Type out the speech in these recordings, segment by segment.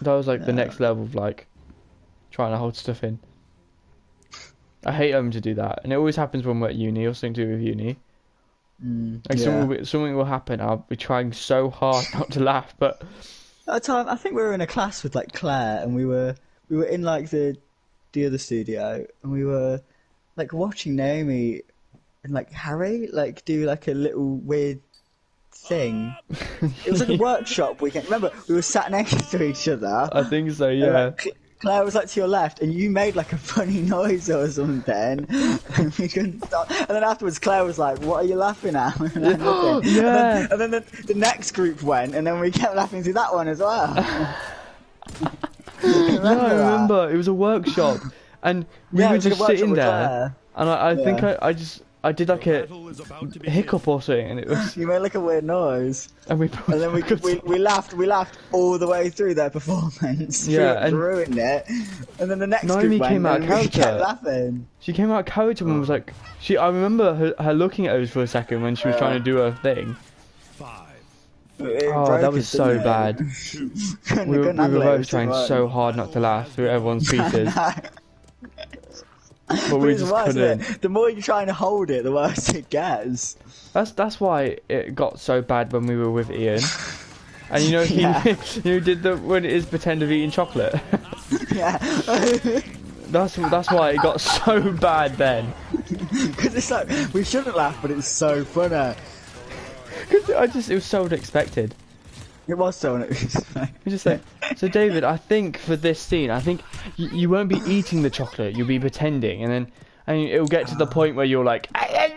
That was like the next level of like trying to hold stuff in. I hate having to do that, and it always happens when we're at uni or something to do with uni. Like something will happen. I'll be trying so hard not to laugh, but At the time, I think we were in a class with like Claire, and we were in like the other studio, and we were like watching Naomi and like Harry like do like a little weird thing. It was like a workshop weekend. Remember, we were sat next to each other. I think so. Yeah. And, like, Claire was like to your left, and you made like a funny noise or something, and we couldn't stop. And then afterwards, Claire was like, "What are you laughing at?" Yeah. And then the next group went, and then we kept laughing through that one as well. No, I remember. It was a workshop, and we were just sitting there, and I think I did like a hiccup or something, and it was. You made like a weird noise, and then we laughed all the way through their performance. Yeah, and ruined it. And then the next Naomi group went, came out of and we character. kept laughing. She came out of character and was like, I remember her looking at us for a second when she was trying to do her thing. Oh, that was so bad. We were both trying so hard not to laugh through everyone's pieces. But we just couldn't. The more you're trying to hold it, the worse it gets. That's why it got so bad when we were with Ian. And you know he did when it is pretend of eating chocolate. Yeah. That's why it got so bad then. Because it's like we shouldn't laugh, but it's so funny. Because it was so unexpected. It was so unexpected. You just say, so David, I think for this scene, I think you won't be eating the chocolate, you'll be pretending, and it'll get to the point where you're like, it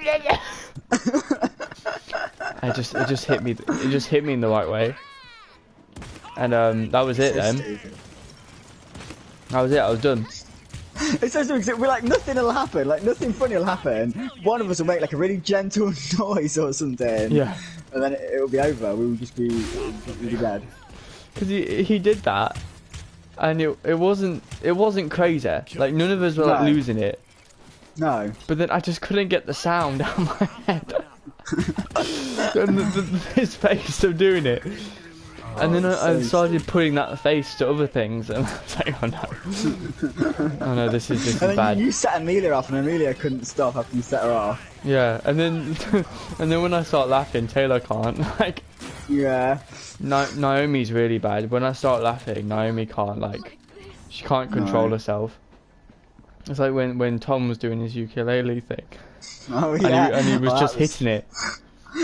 just hit me in the right way, and that was it then. That was it. I was done. It's so stupid. We're like, nothing will happen. Like nothing funny will happen. One of us will make like a really gentle noise or something. Yeah. And then it will be over. We will just be dead. Because he did that, and it wasn't crazy. Like none of us were like losing it. No. But then I just couldn't get the sound out of my head. And his face of doing it. And then I started putting that face to other things, and I was like, oh no. Oh no, this is bad. You set Amelia off, and Amelia couldn't stop after you set her off. Yeah, and then when I start laughing, Taylor can't. Like, yeah. Naomi's really bad. When I start laughing, Naomi can't. Like, she can't control herself. It's like when Tom was doing his ukulele thing. Oh yeah. And he was just hitting it.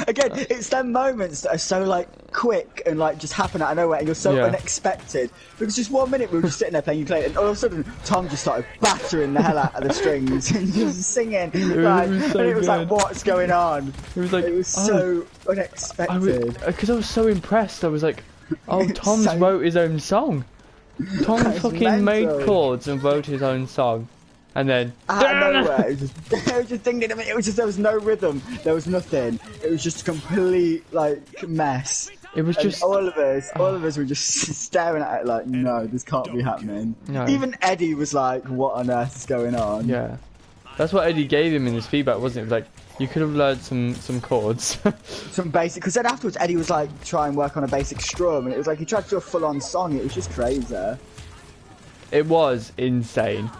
Again, it's them moments that are so like quick and like just happen out of nowhere, and you're so unexpected. Because just 1 minute we were just sitting there playing ukulele, and all of a sudden Tom just started battering the hell out of the strings and just singing. It was like, what's going on? It was so unexpected. Because I was so impressed. I was like, oh, Tom's wrote his own song. Tom fucking made chords and wrote his own song. And then out of nowhere, it was just thinking. I mean, it was just there was no rhythm, there was nothing. It was just a complete like mess. It was just all of us were just staring at it like, no, this can't be happening. No. Even Eddie was like, what on earth is going on? Yeah, that's what Eddie gave him in his feedback, wasn't it? It was like, you could have learned some chords. Some basic, because then afterwards Eddie was like, try and work on a basic strum, and it was like he tried to do a full-on song. It was just crazy. It was insane.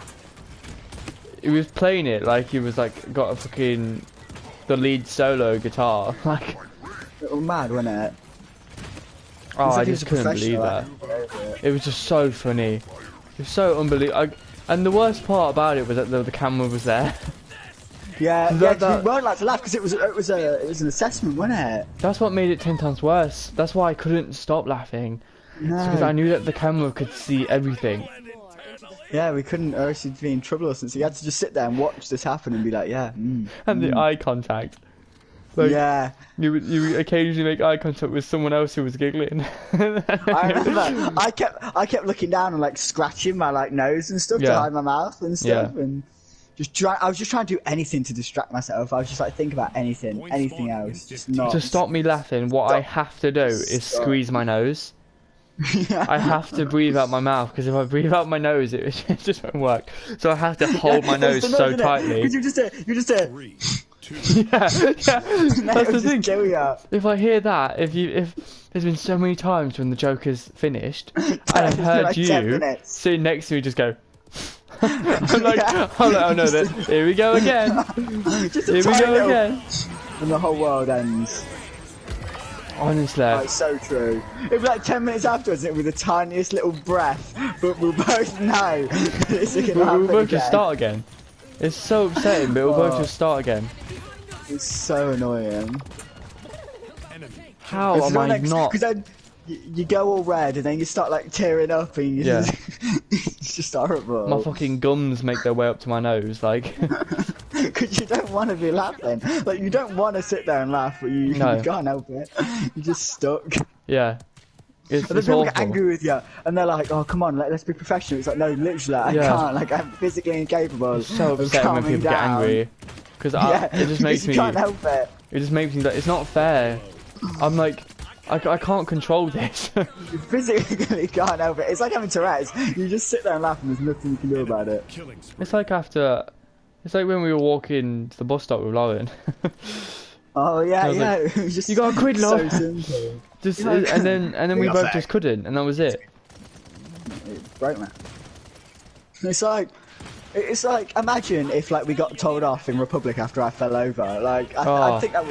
He was playing it like he was like got a fucking the lead solo guitar. Like, it was mad, wasn't it? Oh, I just couldn't believe that. It was just so funny. It was so unbelievable. And the worst part about it was that the camera was there. Yeah, we weren't allowed to laugh because it was an assessment, wasn't it? That's what made it 10 times worse. That's why I couldn't stop laughing. No. Because I knew that the camera could see everything. Yeah, we couldn't, or else you'd be in trouble or something. So you had to just sit there and watch this happen and be like, yeah. And the eye contact. Like, yeah. You would occasionally make eye contact with someone else who was giggling. I remember. I kept looking down and like scratching my like nose and stuff to hide my mouth and stuff, and I was just trying to do anything to distract myself. I was just like think about anything else, just not. To stop me laughing, what I have to do is squeeze my nose. I have to breathe out my mouth, because if I breathe out my nose, it just won't work. So I have to hold my nose so tightly. Because you just Yeah, yeah. That's the thing. Kill you. If I hear that, if there's been so many times when the Joker's finished, and I've heard like 10 you minutes. sitting next to me, just go. I'm like, oh no, here we go again. Just Here we go again. And the whole world ends. Honestly. Oh, it's so true. It'd be like 10 minutes afterwards, and it would be the tiniest little breath, but we'll both know it's gonna happen We'll both again. just start again. It's so upsetting, but we'll both just start again. It's so annoying. How am I not? Because then you go all red, and then you start like tearing up, and you just, it's just horrible. My fucking gums make their way up to my nose, like. Because you don't want to be laughing. Like, you don't want to sit there and laugh, but you can't help it. You're just stuck. Yeah. And then people get angry with you, and they're like, "Oh, come on, let's be professional." It's like, no, literally, I can't. Like, I'm physically incapable. It's so upsetting when people get angry, because it just makes me. You can't help it. It just makes me like, it's not fair. I'm like, I can't control this. You physically can't help it. It's like having Tourette's. You just sit there and laugh, and there's nothing you can do about it. It's like it's like when we were walking to the bus stop with Lauren. Oh yeah, like, just, you gotta quit, love. So simple. Just and then we both just couldn't, and that was it. It's broke, man. It's like imagine if like we got told off in Republic after I fell over. Like I think I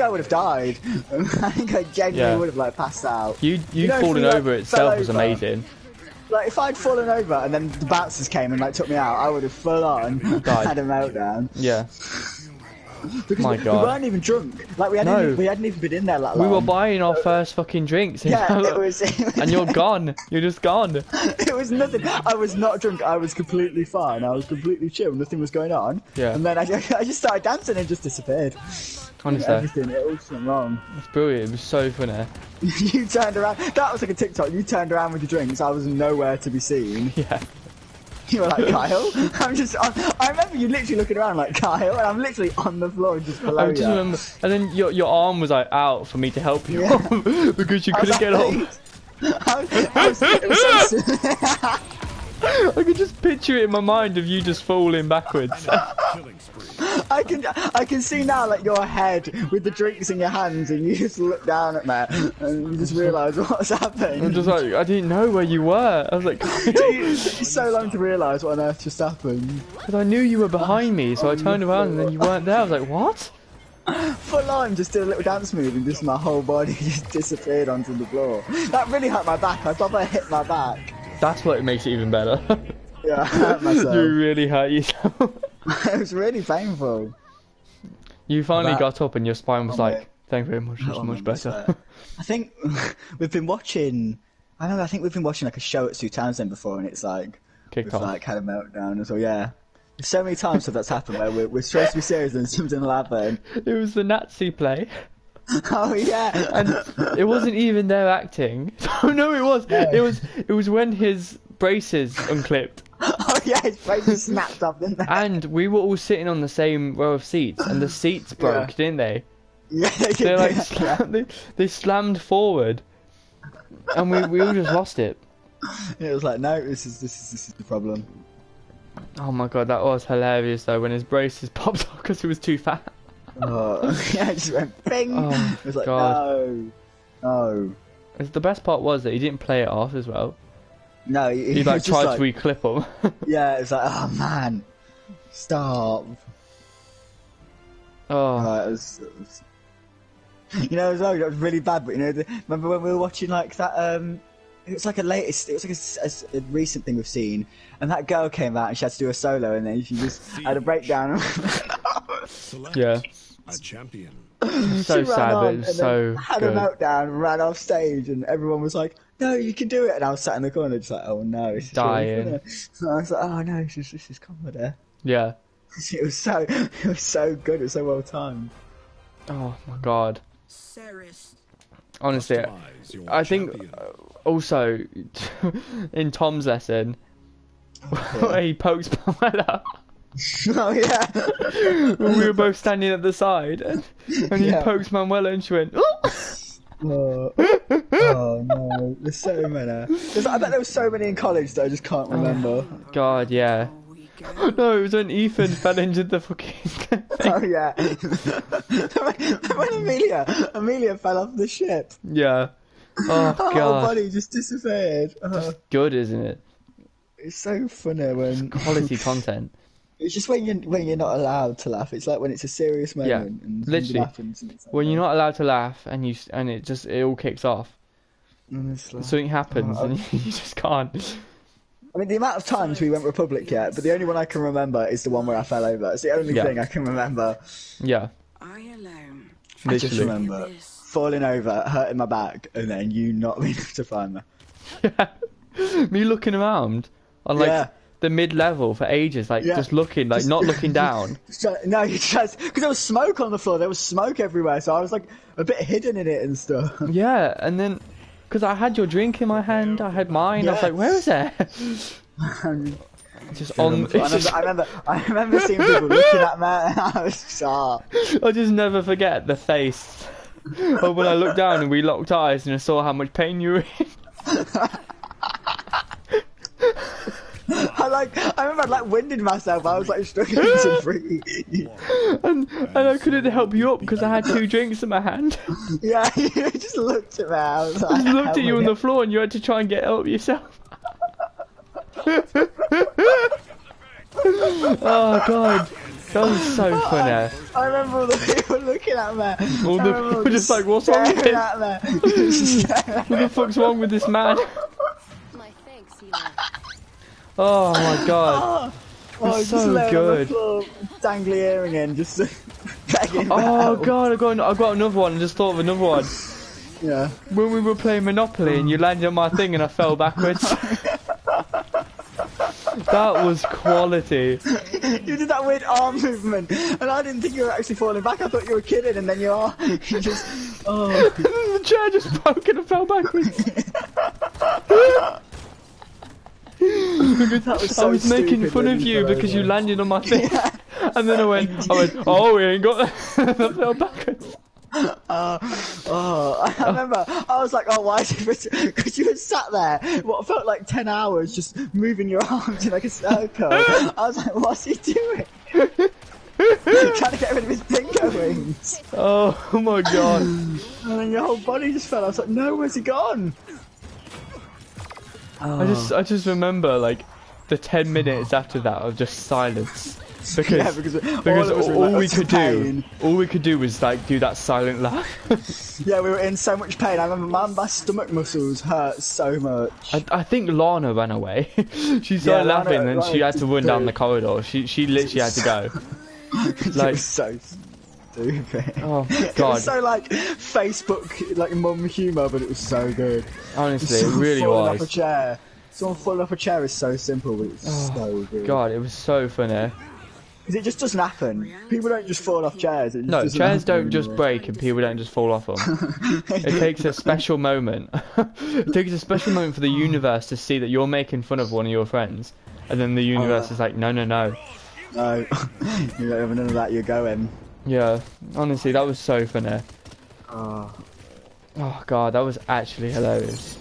would have died. I think I genuinely would have like passed out. You falling over itself was amazing. Like if I'd fallen over and then the bouncers came and like took me out, I would have full on had a meltdown. Yeah. Because My God. we weren't even drunk. Like we hadn't even been in there that long. We were buying our first fucking drinks. Yeah, it was and you're gone. You're just gone. It was nothing. I was not drunk. I was completely fine. I was completely chill. Nothing was going on. Yeah. And then I just started dancing and just disappeared. Honestly. Everything. It all went wrong. It's brilliant. It was so funny. You turned around. That was like a TikTok. You turned around with your drinks. I was nowhere to be seen. Yeah. You were like, Kyle? I remember you literally looking around like, Kyle, and I'm literally on the floor just below you. I just remember, and then your arm was like out for me to help you because you couldn't get up. I could just picture it in my mind of you just falling backwards. I can see now like your head with the drinks in your hands, and you just look down at me and you just realise what's happened. I'm just like, I didn't know where you were. I was like, it took you so long to realise what on earth just happened. Because I knew you were behind me, so I turned around and then you weren't there. I was like, what? Full on, just did a little dance move and just my whole body just disappeared onto the floor. That really hurt my back. I thought I hit my back. That's what makes it even better. Yeah, I hurt myself. You really hurt yourself. It was really painful. You finally got up and your spine was like, thank you very much, it's much better. I think we've been watching, I think we've been watching like a show at Sue Townsend before, and it's like, Kicked off. Like had a meltdown, so yeah. There's so many times that that's happened where we're supposed to be serious and something will happen. It was the Nazi play. Oh yeah. And it wasn't even their acting. Oh no, it was. Yeah. It was when his braces unclipped. Oh yeah, his braces snapped off, didn't they? And we were all sitting on the same row of seats, and the seats broke, didn't they? Yeah, they did. They're like they slammed forward, and we all just lost it. It was like, no, this is the problem. Oh my God, that was hilarious though when his braces popped off because he was too fat. Oh, yeah, it just went bing. Oh, it was like, God. no. The best part was that he didn't play it off as well. No, he like tried to re-clip him. Yeah, it's like, oh man, stop. Oh, it was, you know, as well, that was really bad. But you know, remember when we were watching like that? It was like a recent thing we've seen, and that girl came out and she had to do a solo, and then she just had a breakdown. Yeah. A champion. So sad, but it's so had good. a meltdown, ran off stage, and everyone was like, "No, you can do it." And I was sat in the corner, just like, "Oh no, this is dying." Really so I was like, "Oh no, this is comedy." Yeah. It was so good. It was so well timed. Oh my God. Honestly, I think also in Tom's lesson where he pokes Pamela. Oh yeah. We were both standing at the side, and he pokes Manuela, and she went. Oh no, there's so many. I bet there were so many in college that I just can't remember. God, yeah. No, it was when Ethan fell into the fucking thing. Oh yeah. When Amelia fell off the ship. Yeah. Oh Her whole god. body just disappeared. Just good, isn't it? It's so funny when Quality content. It's just when you're not allowed to laugh. It's like when it's a serious moment and something literally. happens. And it's like, When you're not allowed to laugh and it all kicks off. honestly. Something happens and you just can't. I mean, the amount of times we went Republic yet, but the only one I can remember is the one where I fell over. It's the only thing I can remember. Yeah. I alone. I just Literally. remember falling over, hurting my back, and then you not being able to find me. Yeah. Me looking around on the mid-level for ages, like just looking, like not looking down. No, you just because there was smoke on the floor. There was smoke everywhere, so I was like a bit hidden in it and stuff. Yeah, and then because I had your drink in my hand, I had mine. I was like, where is it? Just on. I remember seeing people looking at me. And I was sharp. I just never forget the face. Or when I looked down and we locked eyes and I saw how much pain you were in. I remember I winded myself. I was like struggling to breathe. and I couldn't help you up because I had 2 drinks in my hand. Yeah, you just looked at me. I was like, I just looked at you on the floor and you had to try and get up yourself. Oh god, that was so funny. I remember all the people looking at me. All the people just like, what's wrong with him? What the fuck's wrong with this man? My thanks, Hila. Oh my god. Oh, It's so good. Dangly earring in, just begging. Oh god, I got another one. I just thought of another one. Yeah. When we were playing Monopoly and you landed on my thing and I fell backwards. That was quality. You did that weird arm movement, and I didn't think you were actually falling back. I thought you were kidding, and then you are. You just, The chair just broke and I fell backwards. So I was making stupid fun when of you fell because over. you landed on my thing. And then I went, oh, we ain't got that. I fell backwards. I remember, I was like, oh, why is it? Because you had sat there, what felt like 10 hours, just moving your arms in like a circle. I was like, what's he doing? Trying to get rid of his pingo wings. Oh my god. And then your whole body just fell. I was like, no, where's he gone? I just remember like the 10 minutes after that of just silence. Because all we could do was like do that silent laugh. Yeah, we were in so much pain. I remember my stomach muscles hurt so much. I think Lana ran away. She started laughing and she had to run down the corridor. She literally had to go. Like, it was so stupid. Oh It god. was so like Facebook, like mum humour, but it was so good. Honestly, it Someone really falling off a was. chair. Someone falling off a chair is so simple, but it's so good. God, it was so funny. Because it just doesn't happen. People don't just fall off chairs. It just No, doesn't chairs happen don't just anymore. break and people don't just fall off them. It takes a special moment. It takes a special moment for the universe to see that you're making fun of one of your friends. And then the universe is like, no, no, no. No, you don't have none of that. You're going. Yeah, honestly, that was so funny. Oh, Oh god, that was actually hilarious.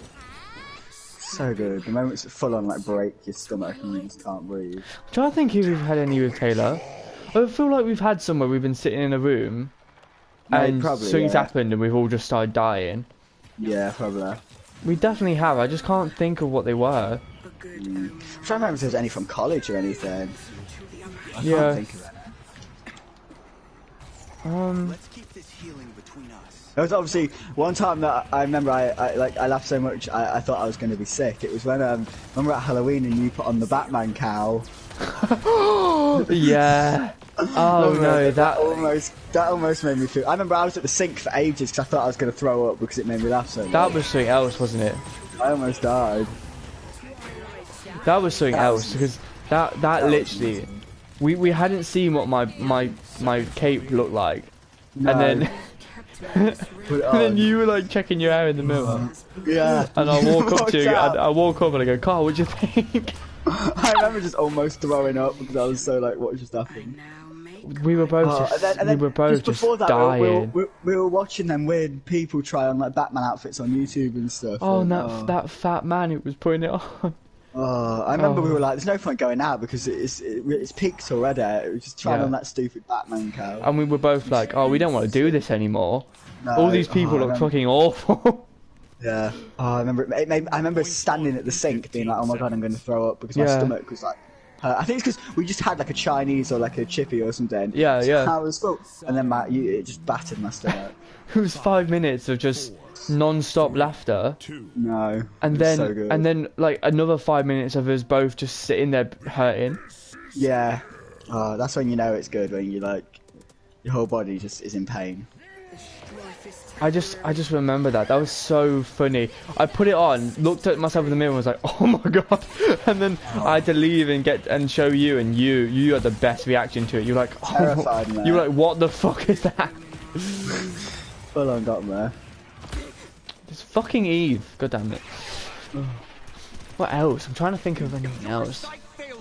so good. The moments that full on like break your stomach and you just can't breathe. I'm trying to think if we've had any with Taylor. I feel like we've had some where we've been sitting in a room and something's happened and we've all just started dying. Yeah, probably. We definitely have, I just can't think of what they were. I'm trying to remember if there's any from college or anything. I Yeah. can't think of it. Let's keep this healing between us. There was obviously one time that I remember I laughed so much I thought I was going to be sick. It was when we were at Halloween and you put on the Batman cowl. Yeah. Oh no, that almost made me feel. I remember I was at the sink for ages because I thought I was going to throw up because it made me laugh so much. that was something else, wasn't it? I almost died. That was something else because that literally, we hadn't seen what my cape looked like, No. and then Put it and then on. you were like checking your hair in the mirror, Yeah. and I walk up to you, Watch out. and I walk up and I go, Carl, what do you think? I remember just almost throwing up because I was so like, what just happened? Now make We were both we were both just dying. We were watching them weird people try on like Batman outfits on YouTube and stuff. Oh, and, and that fat man who was putting it on. I remember we were like, there's no point going out because it's peaked already. It was just trying on that stupid Batman cow. And we were both like, oh, we don't want to do this anymore. No, All these people look fucking awful. Yeah. Oh, I remember standing at the sink being like, oh my god, I'm going to throw up because my stomach was like. I think it's because we just had like a Chinese or like a chippy or something. Yeah, yeah. I was full, and then it just battered my stomach. It was 5 minutes of just non-stop laughter. No. And then like another 5 minutes of us both just sitting there hurting. Yeah. Oh, that's when you know it's good, when you like your whole body just is in pain. I just remember that. That was so funny. I put it on, looked at myself in the mirror and was like, oh my god. And then I had to leave and show you, and you had the best reaction to it. You were like, oh. Terrified, man. You were like, what the fuck is that? Full on got there. It's fucking Eve. God damn it. What else? I'm trying to think of anything else.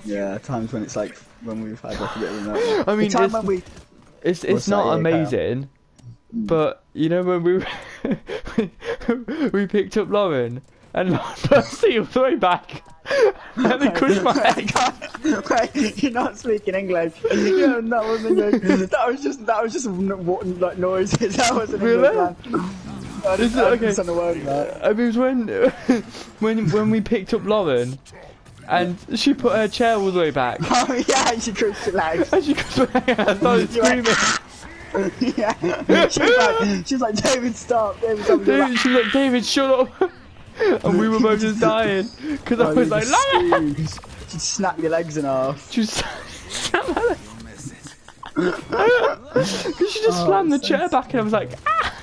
Yeah, times when it's like, when we've had like a bit of a night. I mean, it's not amazing. But you know when we picked up Lauren and Percy was way back and they crushed my head. Wait, you're not speaking English. Yeah, that wasn't English. That was just like noises. That wasn't really? English, man. Okay. On the word, it was when we picked up Lauren and she put her chair all the way back. Oh yeah, and she crushed her legs. And she crushed my head. I started screaming. Yeah, she was like, David, stop, David, stop. She was like, David, shut up. And we were both just dying because I was like, Lauren! She'd snap your legs in half. She snap my legs. She just slammed the chair back and I was like, ah!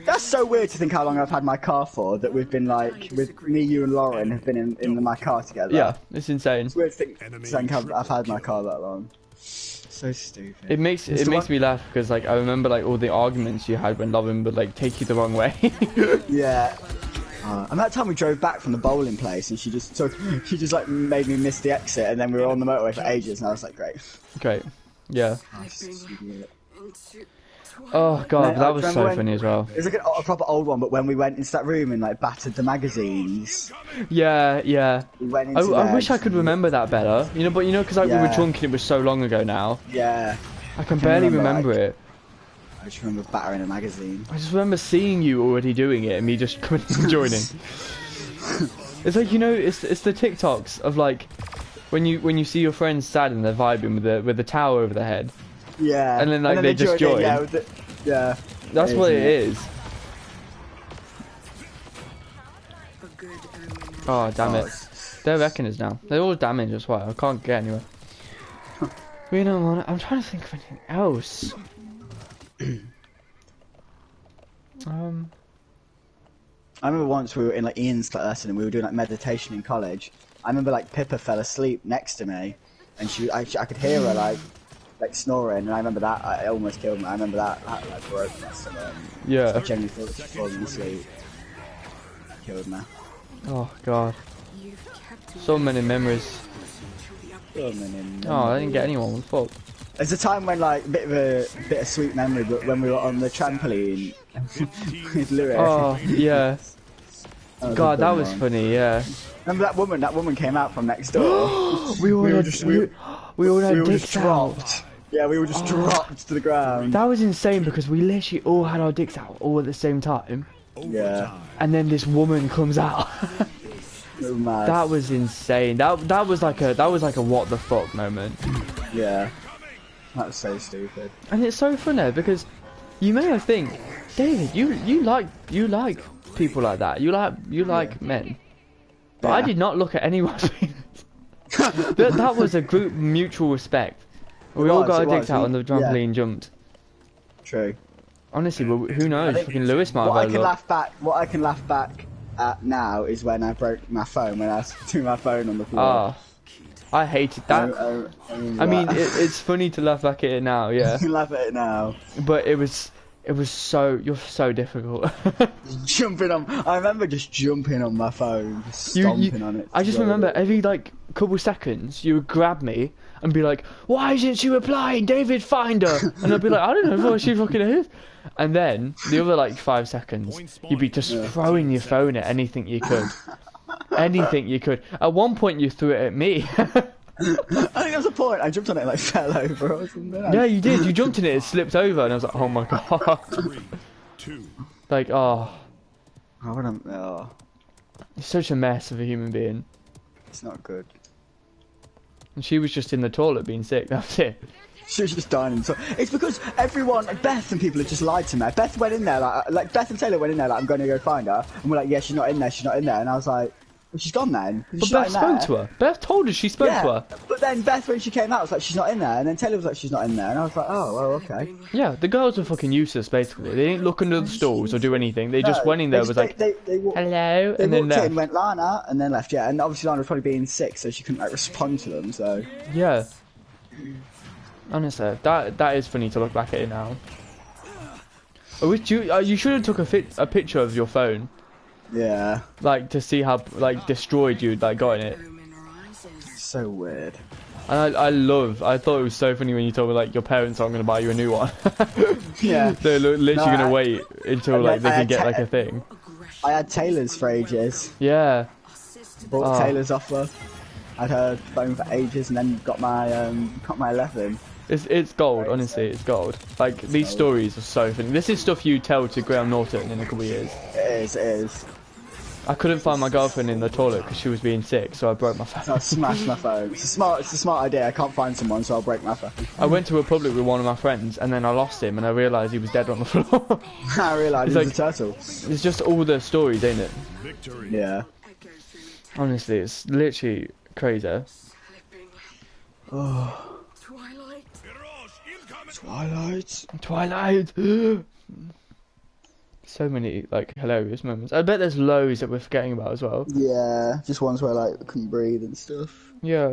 That's so weird to think how long I've had my car for, that we've been like, with me, you and Lauren have been in my car together. Yeah, it's insane. It's weird to think I've had my car that long. So stupid. It makes me laugh because like I remember like all the arguments you had when Lauren would like take you the wrong way. Yeah. And that time we drove back from the bowling place and she just like made me miss the exit, and then we were on the motorway for ages and I was like, great. Great. Yeah. Oh god, that was so funny as well. It was like a proper old one, but when we went into that room and like battered the magazines. Yeah, yeah. We went into I wish I could remember that better. You know, but you know, because like we were drunk and it was so long ago now. Yeah. I can barely remember it. I just remember battering a magazine. I just remember seeing you already doing it and me just coming and joining. It's like, you know, it's the TikToks of like when you see your friends sad and they're vibing with the towel over their head. Yeah. And then like they just join. Yeah. That's what it is. Oh damn it! They're reckoners now. They're all damaged as well. I can't get anywhere. We don't want it. I'm trying to think of anything else. I remember once we were in like Ian's lesson and we were doing like meditation in college. I remember like Pippa fell asleep next to me, and I could hear her like snoring, and I remember that it almost killed me. I remember that like broke my stomach. Yeah. I genuinely thought she was falling asleep. That killed me. Oh god. So many memories. So many memories. Oh, I didn't get anyone. What the fuck? There's a time when like a bit of sweet memory, but when we were on the trampoline with Lewis. Oh yeah. God, that was funny. Yeah. Remember that woman? That woman came out from next door. we all had dicks out. Yeah, we were just dropped to the ground. That was insane because we literally all had our dicks out all at the same time. Yeah. And then this woman comes out. So mad. That was insane. That was like a what the fuck moment. Yeah. That was so stupid. And it's so funny because you may have think, David, you like people like that. You like men. But I did not look at anyone's penis. that was a group mutual respect. We all got our dicks out on the trampoline and jumped. True. Honestly, well, who knows? Fucking Lewis might have What I can laugh back at now is when I broke my phone, when I threw my phone on the floor. I hated that. I mean, it's funny to laugh back at it now, yeah. You can laugh at it now. But it was you're so difficult. I remember just jumping on my phone, just stomping on it. I just remember every like couple seconds you would grab me and be like, why isn't she replying? David, find her. And I'd be like, I don't know what she fucking is. And then the other like 5 seconds you'd be just throwing your phone at anything you could. Anything you could. At one point, you threw it at me. I think there was a point. I jumped on it and like fell over or something. Yeah, you did. You jumped in it, it slipped over, and I was like, oh my god. 3, 2. Like, oh, I wouldn't. Oh, you're such a mess of a human being. it's not good. And she was just in the toilet being sick. That's it. She was just dying. So it's because everyone, Beth and people have just lied to me. Beth went in there like Beth and Taylor went in there like I'm going to go find her, and we're like, yeah, she's not in there. She's not in there. And I was like, well, she's gone then. But Beth spoke to her. Beth told us she spoke to her. But then Beth, when she came out, was like, she's not in there. And then Taylor was like, she's not in there. And I was like, oh, well, okay. Yeah, the girls were fucking useless, basically. They didn't look under the stalls or do anything. They just No, went in there, they- was like, they hello, They and then walked left. in, went Lana, and then left. Yeah, and obviously Lana was probably being sick, so she couldn't like respond to them. So Yeah. Honestly, that is funny to look back at it now. You should have took a picture of your phone, yeah, like to see how like destroyed you'd like got in it. so weird. And I thought it was so funny when you told me like your parents aren't going to buy you a new one. Yeah, They're literally No, going to I- wait until like they I can get had like a thing. I had Taylor's for ages. Yeah. Bought Oh. Taylor's off her. Had her phone for ages, and then got my 11. It's gold, honestly, it's gold. Like, these stories are so funny. This is stuff you tell to Graham Norton in a couple of years. It is. I couldn't find my girlfriend in the toilet because she was being sick, so I broke my So I phone. smashed my phone. It's a smart idea. I can't find someone, so I'll break my phone. I went to Republic with one of my friends, and then I lost him, and I realised he was dead on the floor. I realised It's it was like- a turtle. It's just all the stories, ain't it? Victory. Yeah. Honestly, it's literally crazy. Oh, Twilight. Twilight. Twilight! So many, like, hilarious moments. I bet there's loads that we're forgetting about as well. Yeah, just ones where like I couldn't breathe and stuff. Yeah.